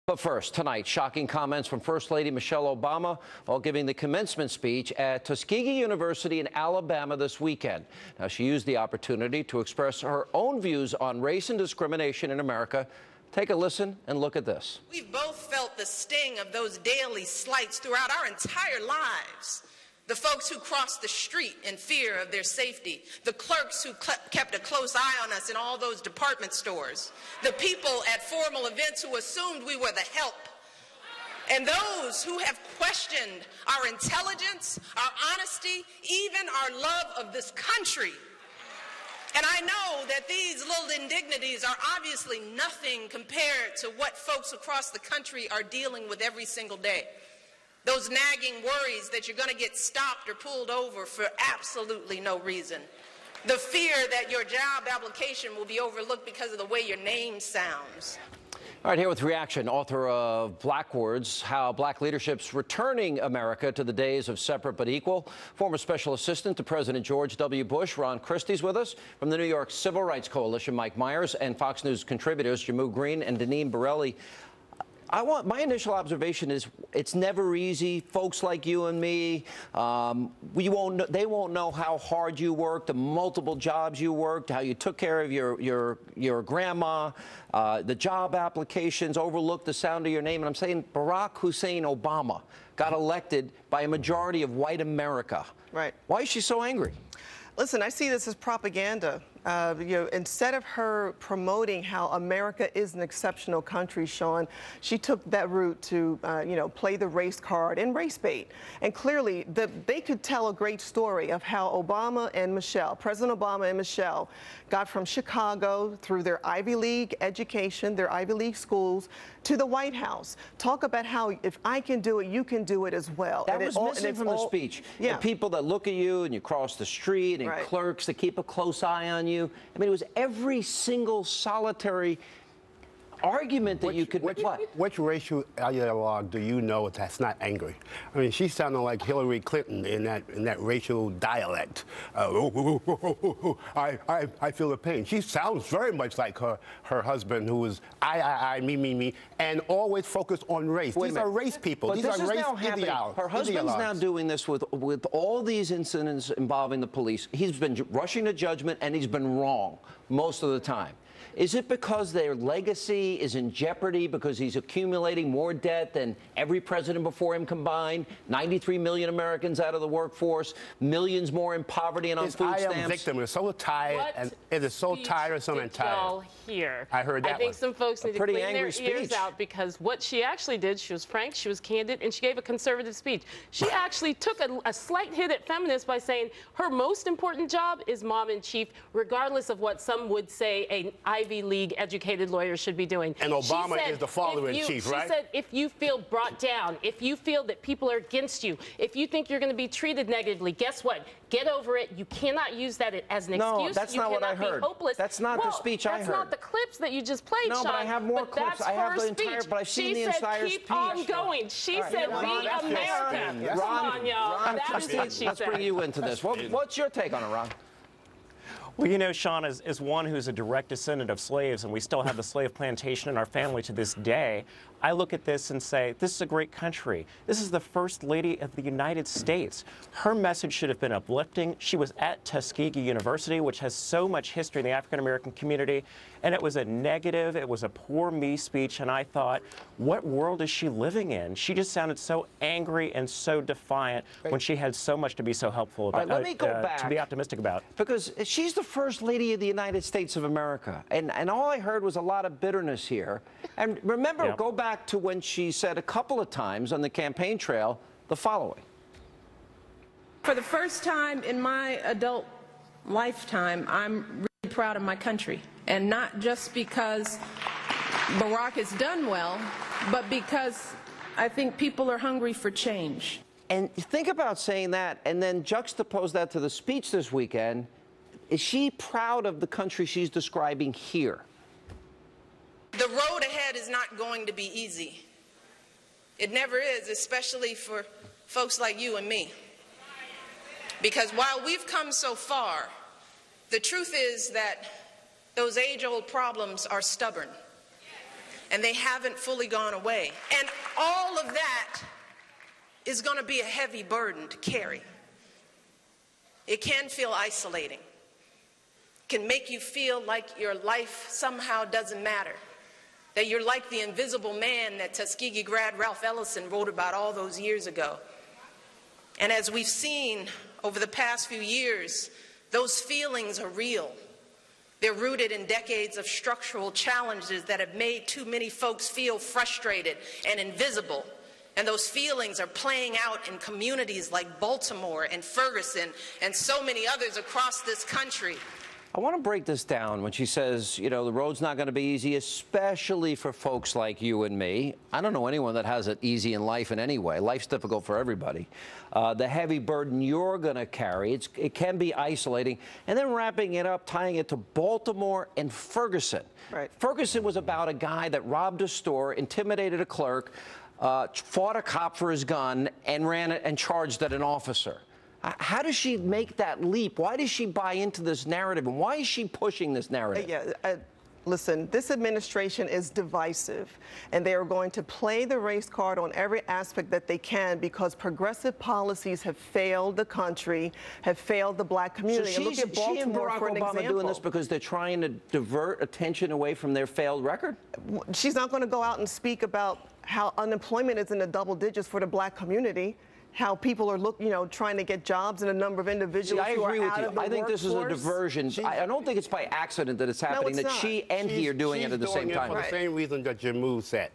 But first, tonight, shocking comments from First Lady Michelle Obama while giving the commencement speech at Tuskegee University in Alabama this weekend. Now, she used the opportunity to express her own views on race and discrimination in America. Take a listen and look at this. We've both felt the sting of those daily slights throughout our entire lives. The folks who crossed the street in fear of their safety, the clerks who kept a close eye on us in all those department stores, the people at formal events who assumed we were the help, and those who have questioned our intelligence, our honesty, even our love of this country. And I know that these little indignities are obviously nothing compared to what folks across the country are dealing with every single day. Those nagging worries that you're going to get stopped or pulled over for absolutely no reason. The fear that your job application will be overlooked because of the way your name sounds. All right, here with reaction, author of Black Words, How Black Leadership's Returning America to the Days of Separate but Equal. Former Special Assistant to President George W. Bush, Ron Christie's with us. From the New York Civil Rights Coalition, Mike Myers, and Fox News contributors, Jamu Green and Deneen Borelli. My initial observation is it's never easy. Folks like you and me, they won't know how hard you worked, the multiple jobs you worked, how you took care of your grandma, the job applications, overlooked the sound of your name. And I'm saying Barack Hussein Obama got elected by a majority of white America. Right. Why is she so angry? Listen, I see this as propaganda. Instead of her promoting how America is an exceptional country, Sean, she took that route to, play the race card and race bait. And clearly, they could tell a great story of how Obama and Michelle, President Obama and Michelle, got from Chicago through their Ivy League education, their Ivy League schools, to the White House. Talk about how if I can do it, you can do it as well. That was missing from the speech. Yeah. The people that look at you and you cross the street and clerks that keep a close eye on you. I mean, it was every single solitary argument that you could... Which racial ideologue do you know that's not angry? I mean, she sounded like Hillary Clinton in that racial dialect. I feel the pain. She sounds very much like her husband, who was I, me, and always focused on race. These are race people. These are race ideologues. Her husband's now doing this with all these incidents involving the police. He's been rushing to judgment, and he's been wrong most of the time. Is it because their legacy is in jeopardy because he's accumulating more debt than every president before him combined? 93 million Americans out of the workforce, millions more in poverty and on food stamps. I am victim is so tired, and it is so tiresome and tired. Here. I heard that. I think some folks need to clean their ears out, because what she actually did, she was frank, she was candid, and she gave a conservative speech. She actually took a slight hit at feminists by saying her most important job is mom-in-chief, regardless of what some would say an Ivy League educated lawyer should be doing. And Obama is the father-in-chief, right? She said, if you feel brought down, if you feel that people are against you, if you think you're going to be treated negatively, guess what? Get over it. You cannot use that as an excuse. No, that's not what I heard. Hopeless. That's not the speech I heard. That's not the clips that you just played, No, Sean. but I have more clips. I have the entire, but I've seen the entire speech. She said, keep on going. She said, be American. Come on, y'all. That's what she said. Let's bring you into this. What's your take on it, Ron? Well, you know, Sean, as one who's a direct descendant of slaves, and we still have the slave plantation in our family to this day, I look at this and say, this is a great country. This is the First Lady of the United States. Her message should have been uplifting. She was at Tuskegee University, which has so much history in the African-American community, and it was a negative, it was a poor me speech, and I thought, what world is she living in? She just sounded so angry and so defiant when she had so much to be so helpful about, let me go back, to be optimistic about. Because she's the First Lady of the United States of America, and all I heard was a lot of bitterness here. And remember, go back to when she said a couple of times on the campaign trail the following. For the first time in my adult lifetime, I'm really proud of my country. And not just because Barack has done well, but because I think people are hungry for change. And think about saying that and then juxtapose that to the speech this weekend. Is she proud of the country she's describing here? The road ahead is not going to be easy. It never is, especially for folks like you and me. Because while we've come so far, the truth is that those age-old problems are stubborn. and they haven't fully gone away. And all of that is going to be a heavy burden to carry. It can feel isolating. It can make you feel like your life somehow doesn't matter, that you're like the invisible man that Tuskegee grad Ralph Ellison wrote about all those years ago. And as we've seen over the past few years, those feelings are real. They're rooted in decades of structural challenges that have made too many folks feel frustrated and invisible. And those feelings are playing out in communities like Baltimore and Ferguson and so many others across this country. I want to break this down when she says, you know, the road's not going to be easy, especially for folks like you and me. I don't know anyone that has it easy in life in any way. Life's difficult for everybody. The heavy burden you're going to carry, it can be isolating. And then wrapping it up, tying it to Baltimore and Ferguson. Right. Ferguson was about a guy that robbed a store, intimidated a clerk, fought a cop for his gun, and ran it and charged at an officer. How does she make that leap? Why does she buy into this narrative? And why is she pushing this narrative? Yeah, listen, this administration is divisive, and they are going to play the race card on every aspect that they can because progressive policies have failed the country, have failed the black community. So look at Baltimore she and Barack for an Obama example. doing this because they're trying to divert attention away from their failed record? She's not going to go out and speak about how unemployment is in the double digits for the black community. How people are trying to get jobs, and a number of individuals I who are agree with out you. of the I think this is a workforce. diversion. I don't think it's by accident that it's happening, it's that not. she and he are doing it at the same time. For the same reason that Jamu said.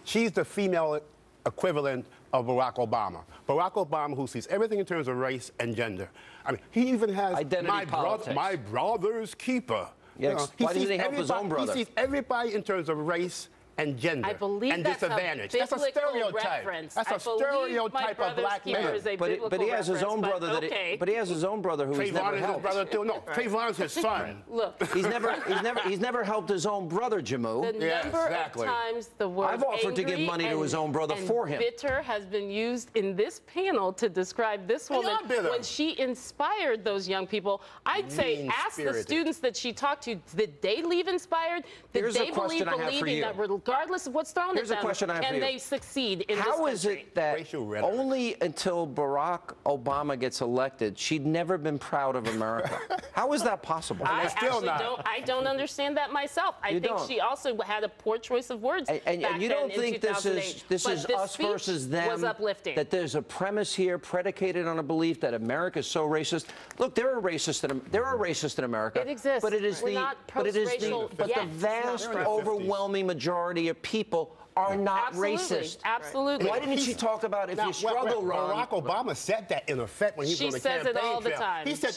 She's the female equivalent of Barack Obama. Barack Obama, who sees everything in terms of race and gender. I mean, he even has identity politics. My brother's keeper. Yeah, why doesn't he help his own brother? He sees everybody in terms of race and gender I believe and that's disadvantage. A That's a stereotype. Reference. That's a stereotype of black men. But he has his own brother but he has his own brother who he's never helped. Trayvon is his brother too. No, Trayvon's his son. Look, he's never helped his own brother, Jamu. The number of times the word I've offered to give money to his own brother for him. Bitter has been used in this panel to describe this woman when she inspired those young people. I'd say ask the students that she talked to, did they leave inspired? Did they believe that regardless of what's thrown at them, can they succeed in this country? How is it that only until Barack Obama gets elected, she'd never been proud of America? How is that possible? I don't understand that myself. I think she also had a poor choice of words. And you don't think this is us versus them? Was uplifting. That there's a premise here predicated on a belief that America is so racist. Look, there are racists in America. It exists. But it is the vast, overwhelming majority of people are not racist. Absolutely. Why didn't she talk about if you struggle, Ron? Barack Obama said that in effect when he was on the campaign trail. She says it all the time. He said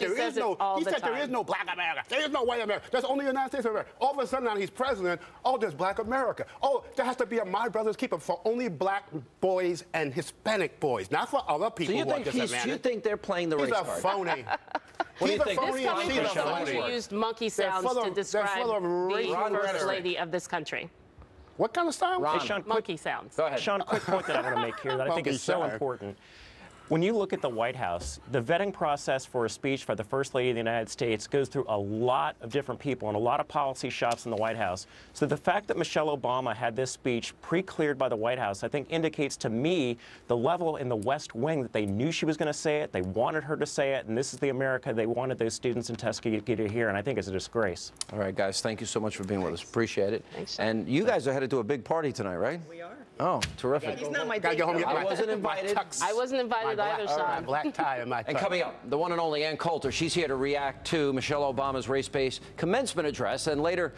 there is no black America. There is no white America. There's only the United States of America. All of a sudden now he's president. Oh, there's black America. Oh, there has to be a my brother's keeper for only black boys and Hispanic boys, not for other people who are disadvantaged. You think they're playing the race card? He's a phony. What do you think? This coming from someone who used monkey sounds to describe the first lady of this country. What kind of sound? Hey, Sean, monkey sounds. Go ahead. Sean, quick point that I want to make here that I think is so important. When you look at the White House, the vetting process for a speech by the First Lady of the United States goes through a lot of different people and a lot of policy shops in the White House. So the fact that Michelle Obama had this speech pre-cleared by the White House, I think indicates to me the level in the West Wing that they knew she was going to say it, they wanted her to say it, and this is the America they wanted those students in Tuskegee to hear, and I think it's a disgrace. All right, guys, thank you so much for being with us. Appreciate it. Thanks. And you guys are headed to a big party tonight, right? We are. Oh, terrific. He's not my date. I wasn't invited. I wasn't invited either, Sean. Black tie and my And coming up, the one and only Ann Coulter. She's here to react to Michelle Obama's race-based commencement address, and later